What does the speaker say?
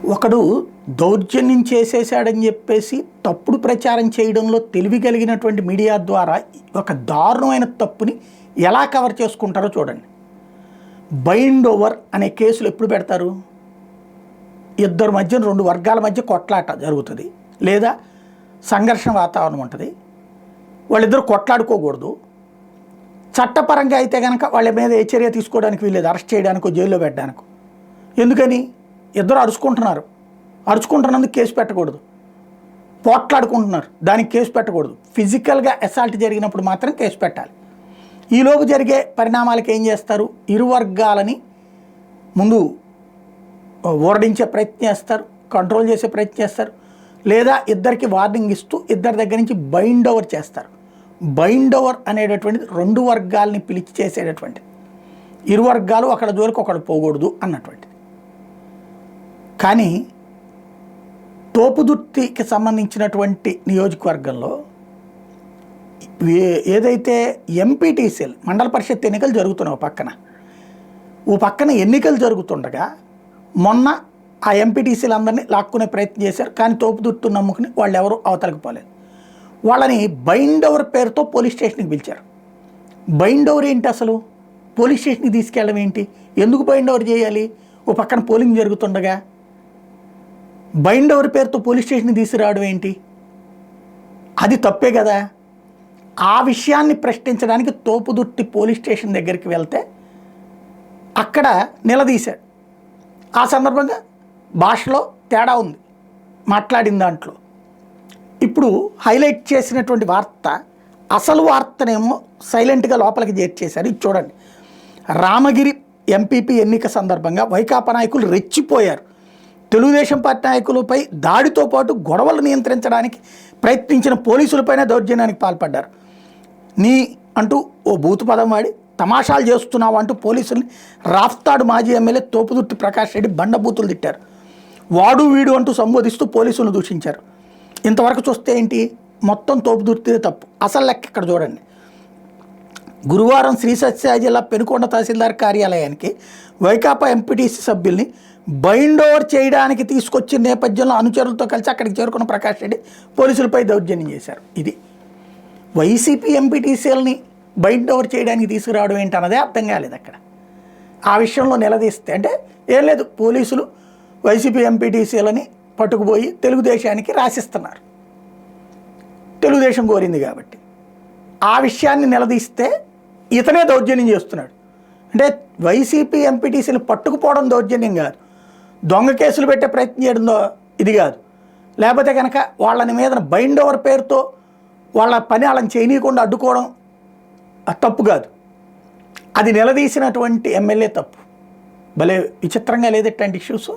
ఒకడు దౌర్జన్యం చేసేసాడని చెప్పేసి తప్పుడు ప్రచారం చేయడంలో తెలివి కలిగినటువంటి మీడియా ద్వారా ఒక దారుణమైన తప్పుని ఎలా కవర్ చేసుకుంటారో చూడండి. బైండ్ ఓవర్ అనే కేసులు ఎప్పుడు పెడతారు? ఇద్దరు మధ్య, రెండు వర్గాల మధ్య కొట్లాట జరుగుతుంది, లేదా సంఘర్షణ వాతావరణం ఉంటుంది. వాళ్ళిద్దరు కొట్లాడుకోకూడదు. చట్టపరంగా అయితే కనుక వాళ్ళ మీద ఏ చర్య తీసుకోవడానికి వీల్లేదు, అరెస్ట్ చేయడానికో జైల్లో పెట్టడానికో. ఎందుకని? ఇద్దరు అరుచుకుంటున్నందుకు కేసు పెట్టకూడదు. పోట్లాడుకుంటున్నారు, దానికి కేసు పెట్టకూడదు. ఫిజికల్గా అసాల్ట్ జరిగినప్పుడు మాత్రం కేసు పెట్టాలి. ఈలోపు జరిగే పరిణామాలకు ఏం చేస్తారు? ఇరు వర్గాలని ముందు ఓరడించే ప్రయత్నం చేస్తారు, కంట్రోల్ చేసే ప్రయత్నం చేస్తారు, లేదా ఇద్దరికి వార్నింగ్ ఇస్తూ ఇద్దరి దగ్గర నుంచి బైండ్ ఓవర్ చేస్తారు. బైండ్ ఓవర్ అనేటటువంటిది రెండు వర్గాలని పిలిచి చేసేటటువంటిది. ఇరు వర్గాలు ఒకళ్ళ జోలికి ఒకళ్ళు పోకూడదు అన్నటువంటిది. కానీ తోపుదుర్తికి సంబంధించినటువంటి నియోజకవర్గంలో ఏదైతే ఎంపీటీసీలు మండల పరిషత్ ఎన్నికలు జరుగుతున్నాయి, ఓ పక్కన ఎన్నికలు జరుగుతుండగా మొన్న ఆ ఎంపీటీసీలు అందరినీ లాక్కునే ప్రయత్నం చేశారు. కానీ తోపుదుర్తిని నమ్ముకుని వాళ్ళు ఎవరు అవతలకు పోలేదు. వాళ్ళని బైండ్ ఓవర్ పేరుతో పోలీస్ స్టేషన్కి పిలిచారు. బైండ్ ఓవర్ ఏంటి అసలు? పోలీస్ స్టేషన్కి తీసుకెళ్ళడం ఏంటి? ఎందుకు బైండ్ ఓవర్ చేయాలి? ఓ పక్కన పోలింగ్ జరుగుతుండగా బైండ్ ఓవర్ పేరుతో పోలీస్ స్టేషన్కి తీసుకురావడం ఏంటి? అది తప్పే కదా. ఆ విషయాన్ని ప్రశ్నించడానికి తోపుదుర్తి పోలీస్ స్టేషన్ దగ్గరికి వెళ్తే అక్కడ నిలదీశాడు. ఆ సందర్భంగా భాషలో తేడా ఉంది మాట్లాడిన దాంట్లో. ఇప్పుడు హైలైట్ చేసినటువంటి వార్త, అసలు వార్తనేమో సైలెంట్గా లోపలికి చేర్చేశారు. ఇది చూడండి. రామగిరి ఎంపీపీ ఎన్నిక సందర్భంగా వైకాపా నాయకులు రెచ్చిపోయారు. తెలుగుదేశం పార్టీ నాయకులపై దాడితో పాటు గొడవలు నియంత్రించడానికి ప్రయత్నించిన పోలీసులపైన దౌర్జన్యానికి పాల్పడ్డారు. నీ అంటూ ఓ బూతు పదం వాడి తమాషాలు చేస్తున్నావు అంటూ పోలీసుల్ని రాఫ్తాడు మాజీ ఎమ్మెల్యే తోపుదుర్తి ప్రకాష్ రెడ్డి బండబూతులు తిట్టారు. వాడు వీడు అంటూ సంబోధిస్తూ పోలీసులను దూషించారు. ఇంతవరకు చూస్తే ఏంటి? మొత్తం తోపుదుర్తిదే తప్పు. అసలు లెక్క ఇక్కడ చూడండి. గురువారం శ్రీ సత్యసాయి జిల్లా పెనుకొండ తహసీల్దార్ కార్యాలయానికి వైకాపా ఎంపీటీసీ సభ్యుల్ని బైండ్ ఓవర్ చేయడానికి తీసుకొచ్చిన నేపథ్యంలో అనుచరులతో కలిసి అక్కడికి చేరుకున్న ప్రకాష్ రెడ్డి పోలీసులపై దౌర్జన్యం చేశారు. ఇది వైసీపీ ఎంపీటీసీలని బైండ్ ఓవర్ చేయడానికి తీసుకురావడం ఏంటన్నదే అర్థం కాలేదు అక్కడ. ఆ విషయంలో నిలదీస్తే అంటే ఏం లేదు, పోలీసులు వైసీపీ ఎంపీటీసీలని పట్టుకుపోయి తెలుగుదేశానికి రాసిస్తున్నారు, తెలుగుదేశం కోరింది కాబట్టి. ఆ విషయాన్ని నిలదీస్తే ఇతనే దౌర్జన్యం చేస్తున్నాడు. అంటే వైసీపీ ఎంపీటీసీని పట్టుకుపోవడం దౌర్జన్యం కాదు, దొంగ కేసులు పెట్టే ప్రయత్నం చేయడం ఇది కాదు. లేకపోతే కనుక వాళ్ళని మీద బైండ్ ఓవర్ పేరుతో వాళ్ళ పని వాళ్ళని చేయనీయకుండా అడ్డుకోవడం తప్పు కాదు. అది నిలదీసినటువంటి ఎమ్మెల్యే తప్పు. భలే విచిత్రంగా లేదు ఇట్లాంటి ఇష్యూస్.